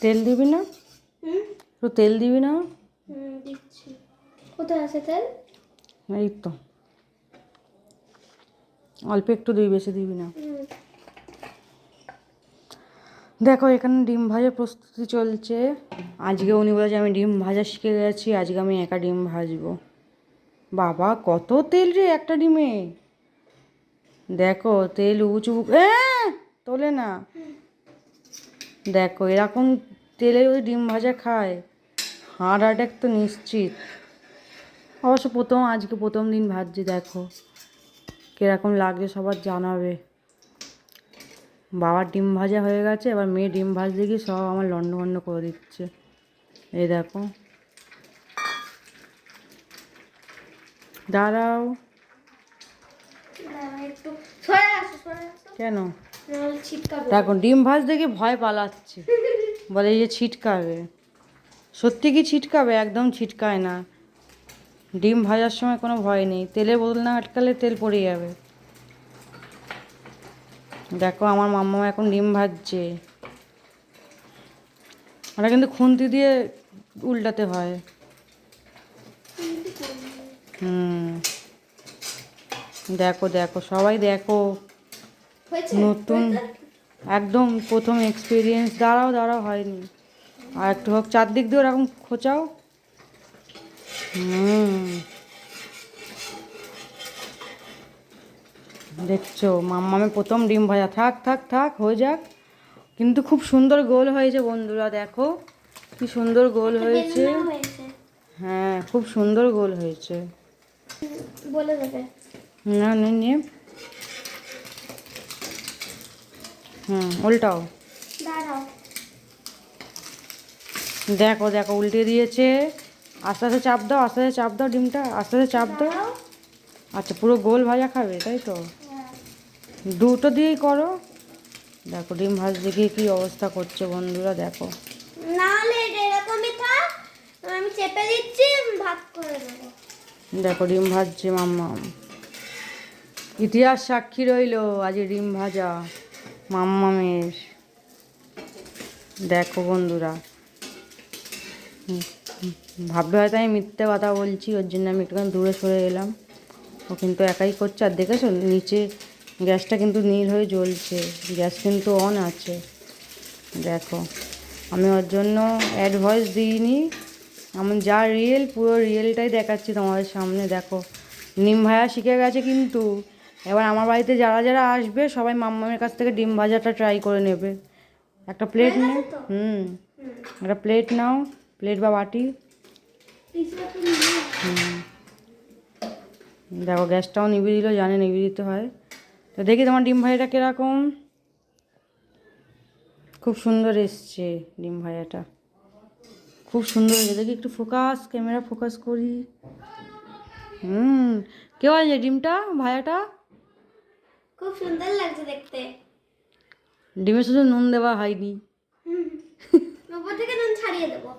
তেল দিবি না? তো তেল দিবি না? দিচ্ছি। কোথায় আছে তেল? এই তো অল্প একটু দিবি, বেশি দিবি না। দেখো এখানে ডিম ভাজার প্রস্তুতি চলছে। আজকে উনি বলেছে আমি ডিম ভাজা শিখে গেছি, আজকে আমি একা ডিম ভাজবো। বাবা কত তেল রে একটা ডিমে! দেখো তেল উঁচু তোলে না। দেখো এরকম তেলে যদি ডিম ভাজা খায় হার্ট অ্যাটাক তো নিশ্চিত। অবশ্য আজকে প্রথম দিন ভাজছি, দেখো কীরকম লাগছে সবার জানাবে। বাবার ডিম ভাজা হয়ে গেছে, এবার মেয়ে ডিম ভাজতে গিয়ে সব আমার লন্ডভন্ড করে দিচ্ছে। এই দেখো, দাঁড়াও। কেন? দেখো ডিম ভাজতে গিয়ে ভয় পালাচ্ছে, বলে এই যে ছিটকাবে। সত্যি কি ছিটকাবে? একদম ছিটকায় না। ডিম ভাজার সময় কোনো ভয় নেই, তেলের বোতল না আটকালে তেল পড়ে যাবে। দেখো আমার মাম্মা এখন ডিম ভাজছে। ওটা কিন্তু খুন্তি দিয়ে উল্টাতে হয়। দেখো দেখো সবাই দেখো, নতুন একদম প্রথম এক্সপিরিয়েন্স। দাঁড়াও দাঁড়াও, হয়নি, আর একটু হোক। চারদিক দিয়ে ওরকম খোঁচাও। দেখছো মাম্মামের প্রথম ডিম ভাজা। থাক থাক থাক, হয়ে যাক। কিন্তু খুব সুন্দর গোল হয়েছে বন্ধুরা, দেখো কি সুন্দর গোল হয়েছে। হ্যাঁ খুব সুন্দর গোল হয়েছে। বলে দেবে না নিয়ে উল্টাও। দেখো দেখো উল্টে দিয়েছে। আস্তে আস্তে চাপ দাও, আস্তে আস্তে চাপ দাও ডিমটা, আস্তে আস্তে চাপ দাও। আচ্ছা পুরো গোল ভাজা খাবে তাই তো? দুটো দিয়েই করো। দেখো ডিম ভাজতে গিয়ে কী অবস্থা করছে বন্ধুরা, দেখো। আমি চেপে দিচ্ছি, ভাগ করে দেবো। দেখো ডিম ভাজছে মাম্মা। ইতিহাস সাক্ষী রইলো আজ ডিম ভাজা মাম্মামের। দেখো বন্ধুরা, ভাববে হয়তো আমি মিথ্যে কথা বলছি, ওর জন্য আমি একটুখানি দূরে সরে এলাম। ও কিন্তু একাই করছে। আর দেখেছো নিচে গ্যাসটা কিন্তু নীল হয়ে জ্বলছে, গ্যাস কিন্তু অন আছে। দেখো আমি ওর জন্য অ্যাড ভয়েস দিইনি, আমি যা রিয়েল পুরো রিয়েলটাই দেখাচ্ছি তোমাদের সামনে। দেখো ডিম ভাজা শিখে গেছে কিন্তু। এবার আমার বাড়িতে যারা যারা আসবে সবাই মাম্মামের কাছ থেকে ডিম ভাজাটা ট্রাই করে নেবে। একটা প্লেট নে, একটা প্লেট নাও, প্লেট বা বাটি। দেখো গ্যাসটাও নিভিয়ে দিল, জানে নিভিয়ে দিতে হয়। তো দেখি তোমার ডিম ভাজাটা কীরকম। খুব সুন্দর এসছে ডিম ভাজাটা, খুব সুন্দর হয়েছে। দেখি একটু ফোকাস, ক্যামেরা ফোকাস করি। কেউ আছে ডিমটা ভাজাটা? খুব সুন্দর লাগছে দেখতে। ডিমে শুধু নুন দেওয়া হয়নি, উপর থেকে নুন ছাড়িয়ে দেবো।